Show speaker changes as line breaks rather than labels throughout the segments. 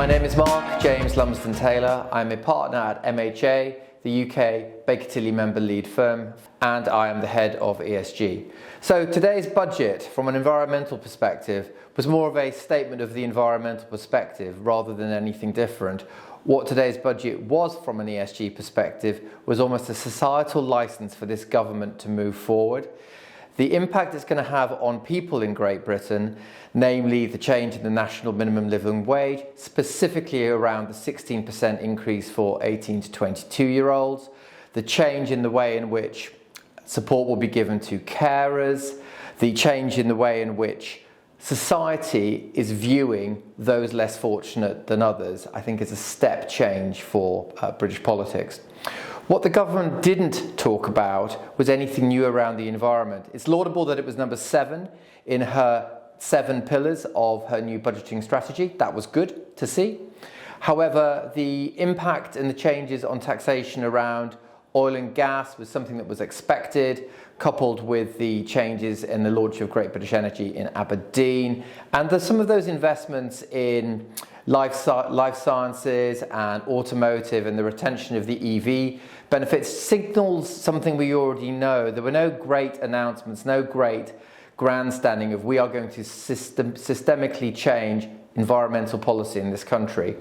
My name is Mark James Lumsdon-Taylor. I'm a partner at MHA, the UK Baker Tilly member lead firm, and I am the head of ESG. So today's budget, from an environmental perspective, was more of a statement of the environmental perspective rather than anything different. What today's budget was from an ESG perspective was almost a societal license for this government to move forward. The impact it's going to have on people in Great Britain, namely the change in the national minimum living wage, specifically around the 16% increase for 18 to 22-year-olds, the change in the way in which support will be given to carers, the change in the way in which society is viewing those less fortunate than others, I think is a step change for British politics. What the government didn't talk about was anything new around the environment. It's laudable that it was number 7 in her 7 pillars of her new budgeting strategy. That was good to see. However, the impact and the changes on taxation around oil and gas was something that was expected, coupled with the changes in the launch of Great British Energy in Aberdeen. And some of those investments in life sciences and automotive and the retention of the EV benefits signals something we already know. There were no great announcements, no great grandstanding of we are going to systemically change environmental policy in this country.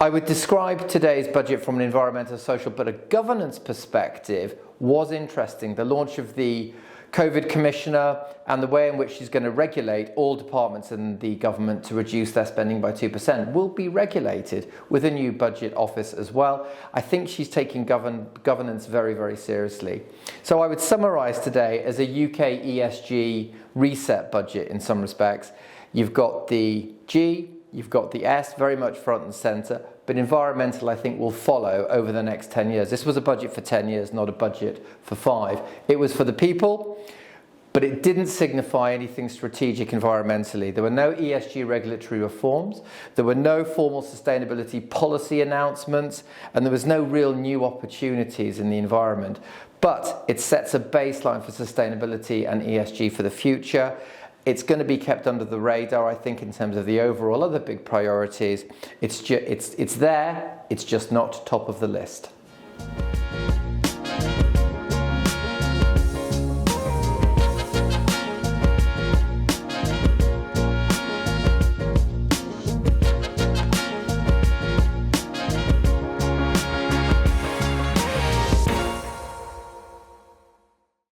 I would describe today's budget from an environmental, social, but a governance perspective was interesting. The launch of the COVID Commissioner and the way in which she's going to regulate all departments in the government to reduce their spending by 2% will be regulated with a new budget office as well. I think she's taking governance very, very seriously. So I would summarise today as a UK ESG reset budget in some respects. You've got the G, you've got the S, very much front and centre, but environmental, I think, will follow over the next 10 years. This was a budget for 10 years, not a budget for 5. It was for the people, but it didn't signify anything strategic environmentally. There were no ESG regulatory reforms, there were no formal sustainability policy announcements, and there was no real new opportunities in the environment. But it sets a baseline for sustainability and ESG for the future. It's going to be kept under the radar, I think, in terms of the overall other big priorities. It's there, it's just not top of the list.